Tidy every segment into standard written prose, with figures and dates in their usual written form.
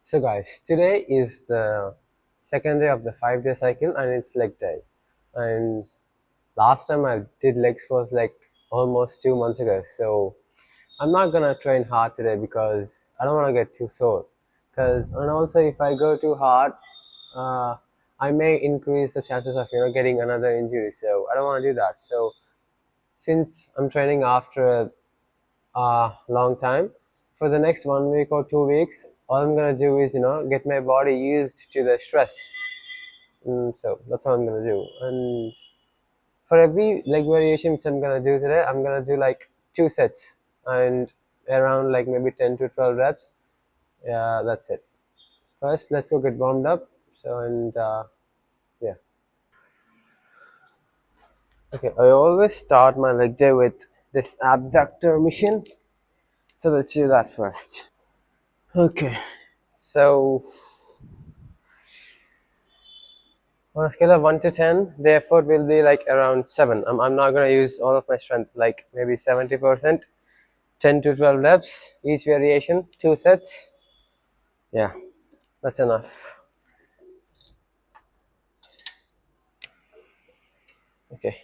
So guys, today is the second day of the 5 day cycle and it's leg day. And last time I did legs was like almost 2 months ago. So I'm not gonna train hard today because I don't want to get too sore. And also if I go too hard, uh, I may increase the chances of getting another injury. So I don't want to do that. So since I'm training after long time. For the next 1 week or 2 weeks, all I'm gonna do is get my body used to the stress. So that's all I'm gonna do. And for every leg variation which I'm gonna do today, I'm gonna do like 2 sets and around like maybe 10 to 12 reps. Yeah, that's it. First, let's go get warmed up. So and yeah. Okay, I always start my leg day with this abductor machine. So let's do that first. Okay, so on a scale of 1 to 10, the effort will be like around 7. I'm not going to use all of my strength, like maybe 70%, 10 to 12 reps, each variation, 2 sets. Yeah, that's enough. Okay.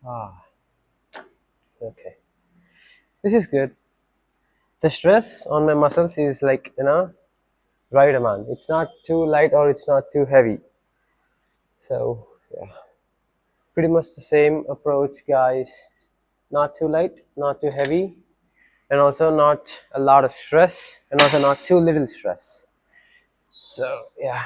Ah, okay. This is good. The stress on my muscles is like, right amount. It's not too light or it's not too heavy. So, yeah. Pretty much the same approach, guys. Not too light, not too heavy, and also not a lot of stress, and also not too little stress. So yeah.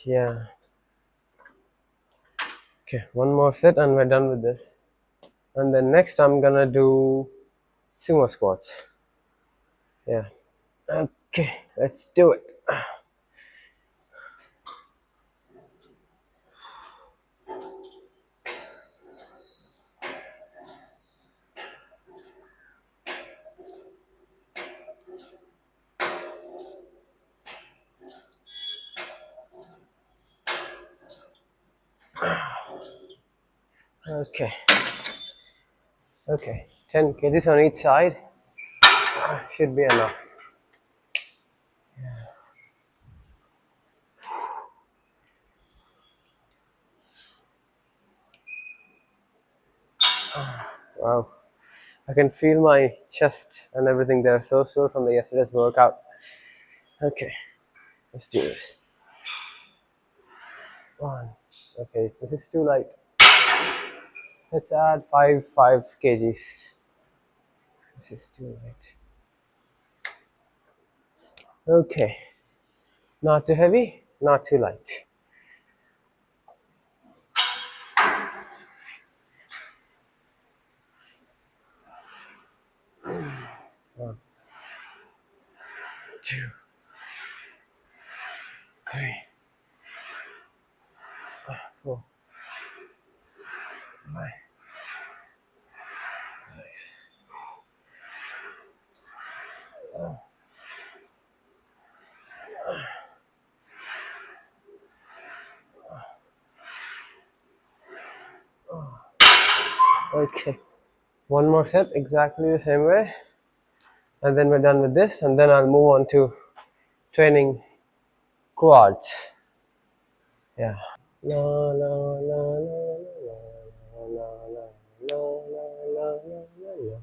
Yeah. Okay, one more set and we're done with this. And then next I'm gonna do sumo squats. Yeah. Okay, let's do it. Okay. Okay. 10 kgs on each side should be enough. Wow. I can feel my chest and everything there so sore from the yesterday's workout. Okay, let's do this. One. Okay, this is too light. Let's add 5 kgs. This is too light. Okay. Not too heavy, not too light. One, two, three, four, five, six. Okay. One more set, exactly the same way. And then we're done with this. And then I'll move on to training quads. Yeah. La, la, la, la, la, la, la, la, la, la, la, la.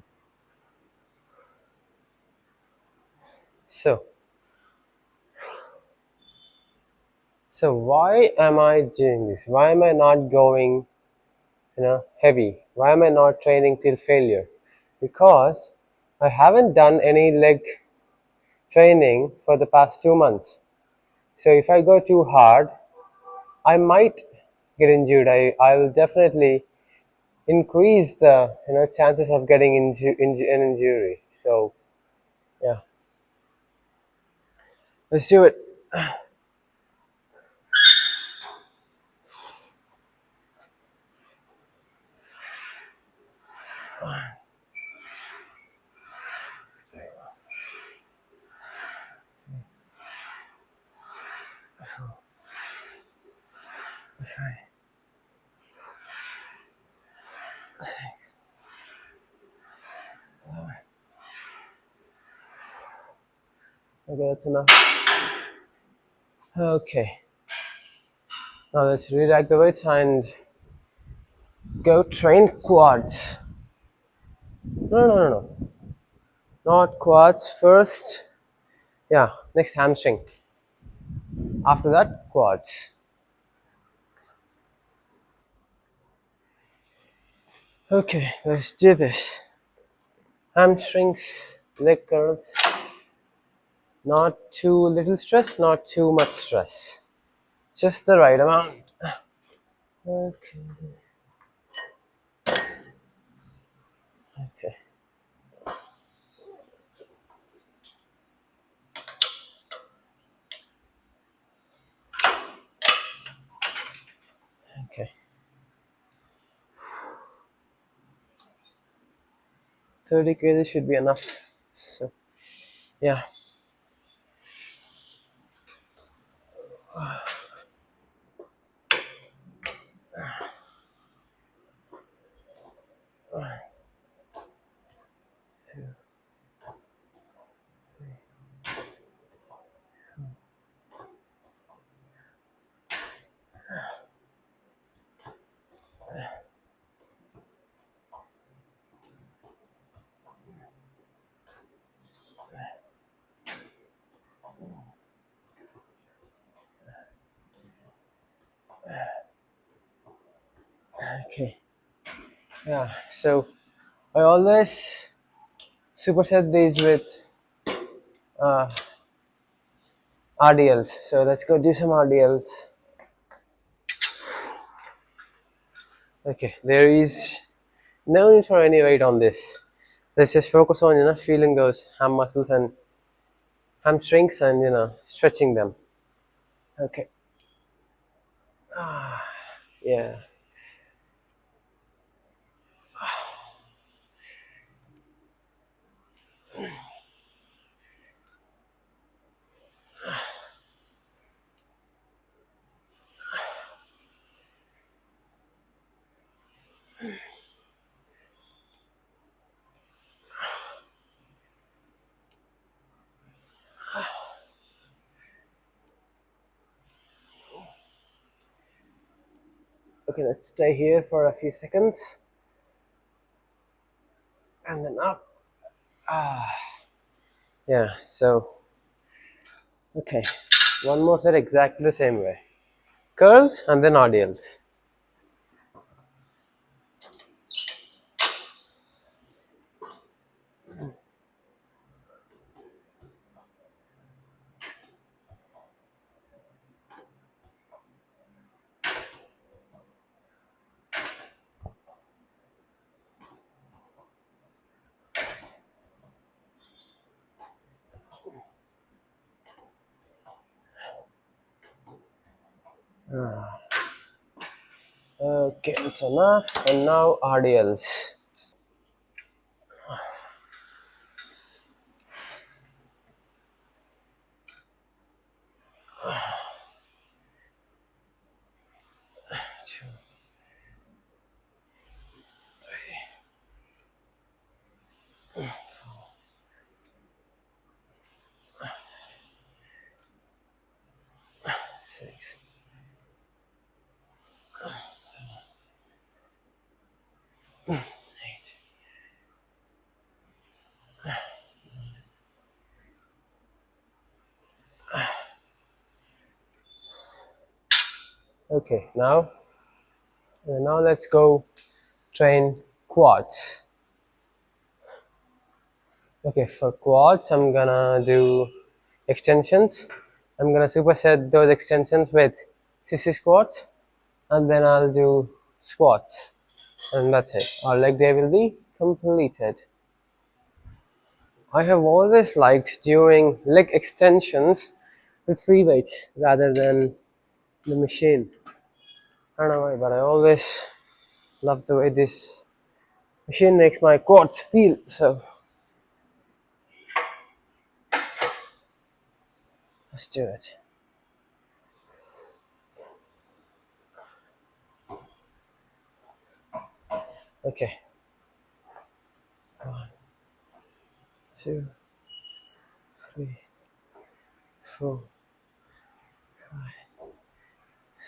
So, so why am I doing this? Why am I not going, heavy? Why am I not training till failure? Because I haven't done any leg training for the past 2 months. So if I go too hard, I might get injured. I will definitely increase the chances of getting an injury. So yeah, let's do it. Okay, that's enough. Okay, now let's redirect the weights and go train quads. No, no, no, no, not quads first. Yeah, next hamstring. After that, quads. Okay, let's do this. Hamstrings, leg curls. Not too little stress, not too much stress. Just the right amount. Okay, okay, okay. 30 kg should be enough. So, yeah. Okay. Yeah. So, I always superset these with uh, RDLs. So, let's go do some RDLs. Okay. There is no need for any weight on this. Let's just focus on feeling those ham muscles and hamstrings and stretching them. Okay. Yeah. Okay, let's stay here for a few seconds and then up. Ah, yeah. So, okay, one more set exactly the same way. Curls and then RDLs. Okay, it's enough. And now RDLs. 6. Okay, now let's go train quads. Okay, for quads, I'm gonna do extensions. I'm gonna superset those extensions with sissy squats, and then I'll do squats, and that's it. Our leg day will be completed. I have always liked doing leg extensions with free weights rather than the machine. I don't know why, but I always love the way this machine makes my quads feel. So let's do it. Okay. 1, 2, 3, 4, 5,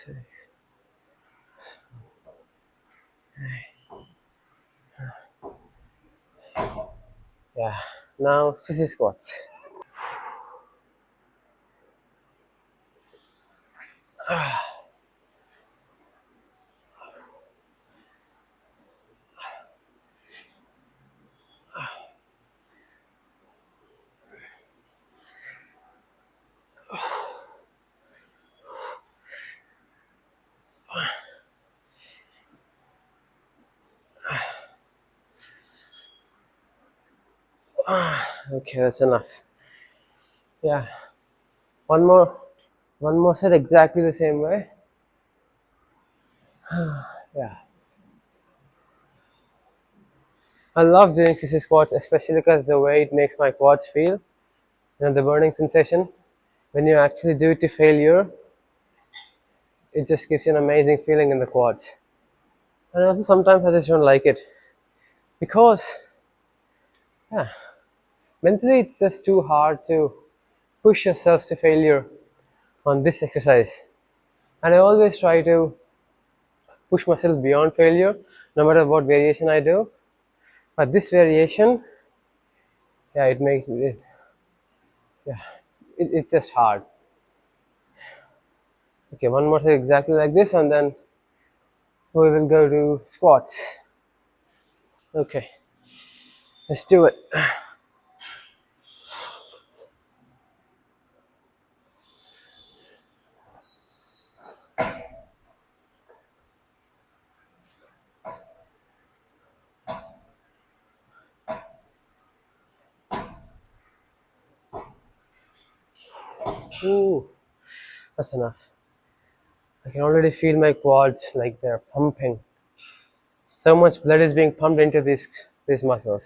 6. Yeah. Now sissy squats. Okay, that's enough. Yeah. One more. One more set exactly the same way. Yeah. I love doing sissy squats, especially because the way it makes my quads feel. You know, the burning sensation. When you actually do it to failure, it just gives you an amazing feeling in the quads. And also sometimes I just don't like it because, yeah, mentally it's just too hard to push yourself to failure on this exercise. And I always try to push myself beyond failure, no matter what variation I do. But this variation, yeah, it makes it, yeah, it's just hard. Okay, one more thing exactly like this, and then we will go to squats. Okay, let's do it. Ooh, that's enough. I can already feel my quads like they're pumping. So much blood is being pumped into these muscles.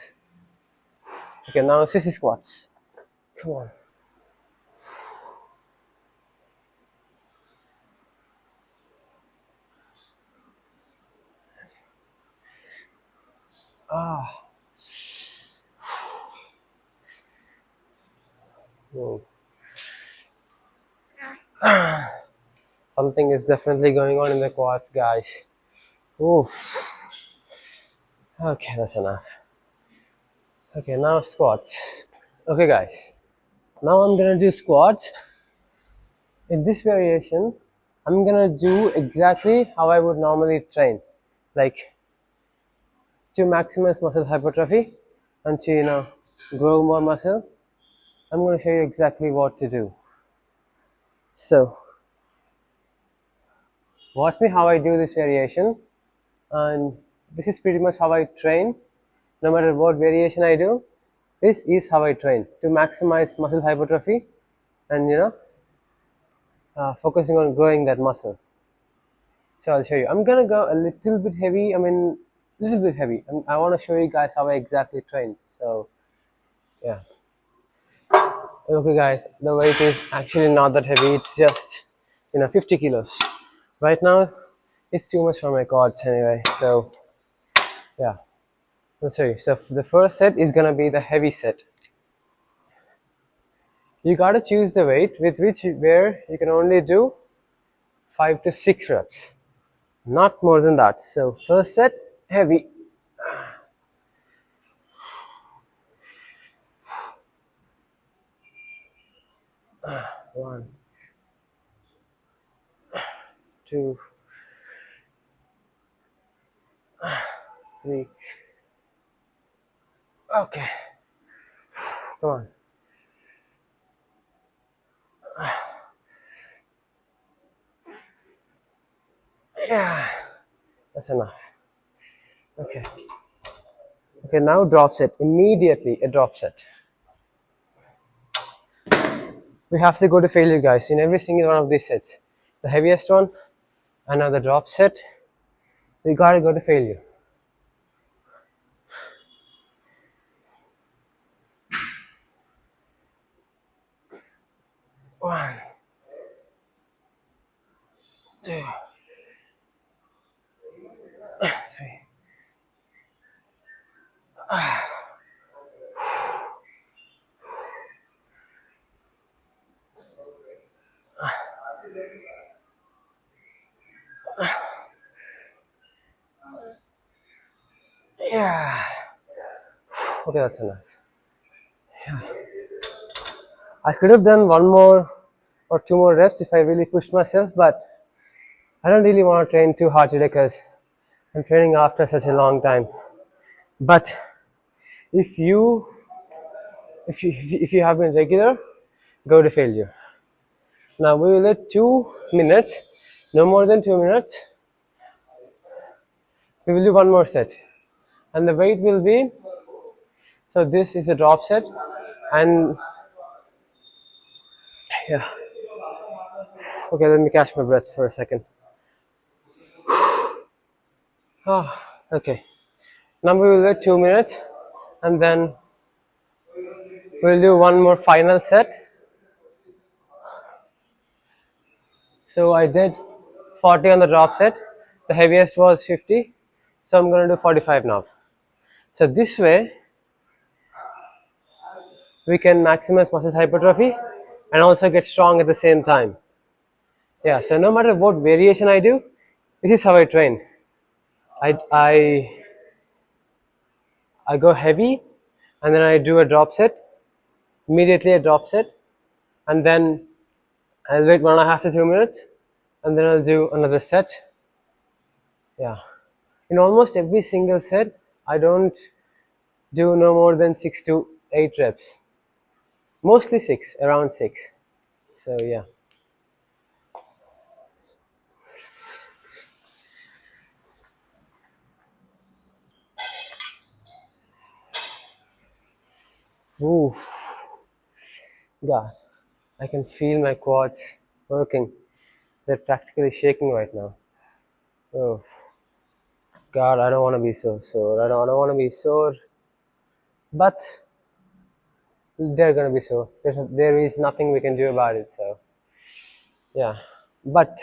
Okay, now sissy squats. Come on. Ah, whoa. Something is definitely going on in the quads, guys. Ooh. Okay, that's enough. Okay, now squats. Okay, guys. Now I'm gonna do squats. In this variation, I'm gonna do exactly how I would normally train, like to maximize muscle hypertrophy and to grow more muscle. I'm gonna show you exactly what to do. So watch me how I do this variation, and this is pretty much how I train. No matter what variation I do, this is how I train to maximize muscle hypertrophy and focusing on growing that muscle. So I'll show you. I'm gonna go a little bit heavy. I mean, little bit heavy. I want to show you guys how I exactly train. So yeah. Okay, guys. The weight is actually not that heavy. It's just 50 kilos. Right now, it's too much for my quads anyway. So yeah. I'll show you. So the first set is gonna be the heavy set. You gotta choose the weight with which where you can only do 5 to 6 reps, not more than that. So first set, heavy. 1, 2, 3. Okay, come on. Yeah, that's enough. Okay. Okay, now drop set. Immediately a drop set. We have to go to failure, guys, in every single one of these sets. The heaviest one, another drop set. We gotta go to failure. One, two, three. Yeah. Okay, that's enough. I could have done one more or two more reps if I really pushed myself, but I don't really want to train too hard today because I'm training after such a long time. But if you if you have been regular, go to failure. Now we will let 2 minutes, no more than 2 minutes. We will do one more set, and the weight will be. So this is a drop set, and yeah. Okay, let me catch my breath for a second. Ah, okay. Now we will wait 2 minutes, and then we'll do one more final set. So I did 40 on the drop set. The heaviest was 50. So I'm going to do 45 now. So this way we can maximize muscle hypertrophy and also get strong at the same time. Yeah, so no matter what variation I do, this is how I train. I go heavy and then I do a drop set, immediately a drop set, and then I'll wait 1.5 to 2 minutes and then I'll do another set. Yeah. In almost every single set, I don't do no more than 6 to 8 reps. Mostly six, around six. So yeah. Ooh, God, I can feel my quads working. They're practically shaking right now. Oh, God, I don't want to be so sore. I don't want to be sore, but they're gonna be sore. There is nothing we can do about it. So yeah, but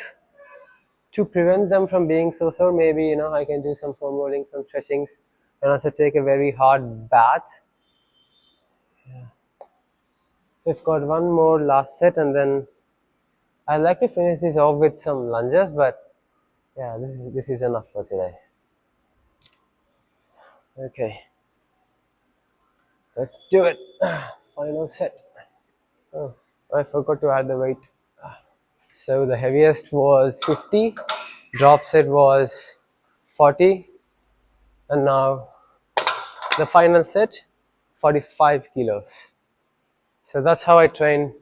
to prevent them from being so sore, maybe I can do some foam rolling, some stretchings, and also take a very hard bath. We've got one more last set, and then I'd like to finish this off with some lunges, but yeah, this is enough for today. Okay, let's do it. Final set. Oh, I forgot to add the weight. So the heaviest was 50, drop set was 40, and now the final set 45 kilos. So that's how I train.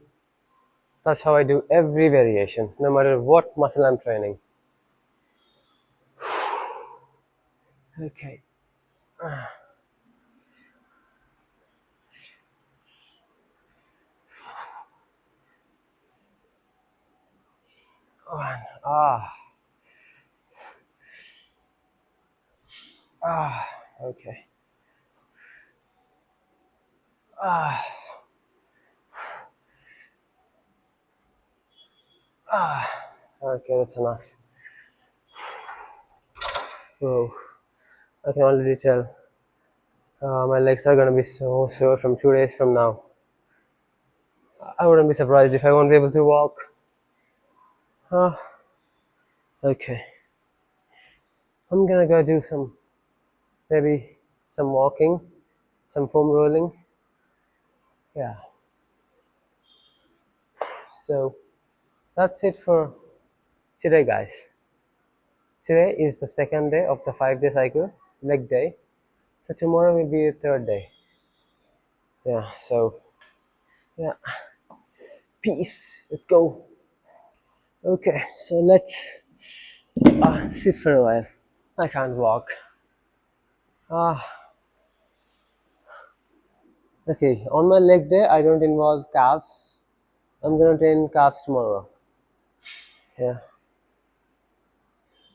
That's how I do every variation, no matter what muscle I'm training. Okay. One. Okay. Okay, that's enough. Oh, I can already tell. My legs are gonna be so sore from 2 days from now. I wouldn't be surprised if I won't be able to walk. Uh, okay. I'm gonna go do maybe some walking, some foam rolling. Yeah. So that's it for today, guys. Today is the second day of the 5 day cycle, leg day. So tomorrow will be the third day. Yeah. So yeah. Peace. Let's go. Okay. So let's Sit for a while. I can't walk. Ah, okay. On my leg day, I don't involve calves. I'm gonna train calves tomorrow. Yeah,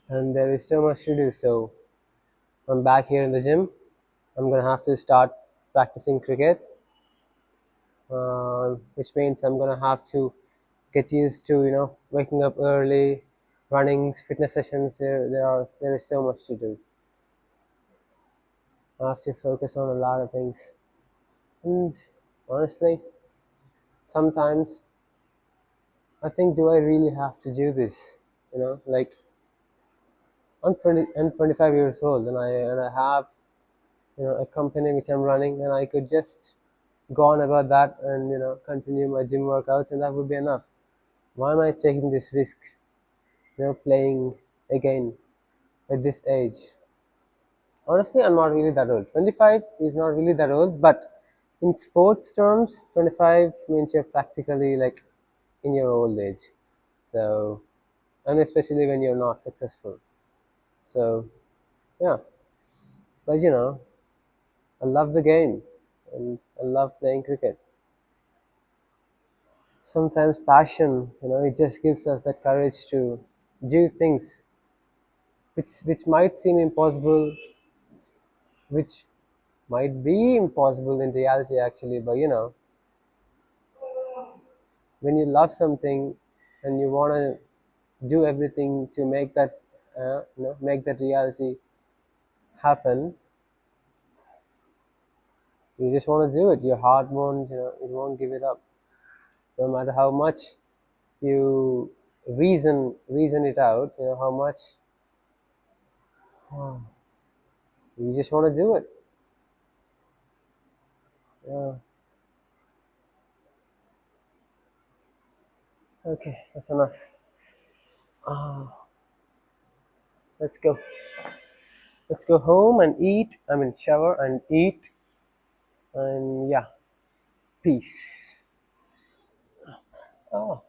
and there is so much to do. So I'm back here in the gym. I'm gonna have to start practicing cricket, which means I'm gonna have to get used to waking up early, running, fitness sessions. There is so much to do. I have to focus on a lot of things, and honestly, sometimes I think, do I really have to do this? Like I'm 25 years old, and I have a company which I'm running, and I could just go on about that and continue my gym workouts, and that would be enough. Why am I taking this risk? Playing again at this age. Honestly, I'm not really that old. 25 is not really that old, but in sports terms, 25 means you're practically like in your old age. So, and especially when you're not successful. So, yeah. But I love the game and I love playing cricket. Sometimes passion, it just gives us that courage to do things which might seem impossible, which might be impossible in reality actually, but when you love something and you want to do everything to make that make that reality happen, you just want to do it. Your heart won't, it won't give it up, no matter how much you reason it out, how much you just want to do it. Yeah. Okay, that's enough. Ah, let's go. Let's go home and eat. I mean, shower and eat. And yeah, peace. Oh.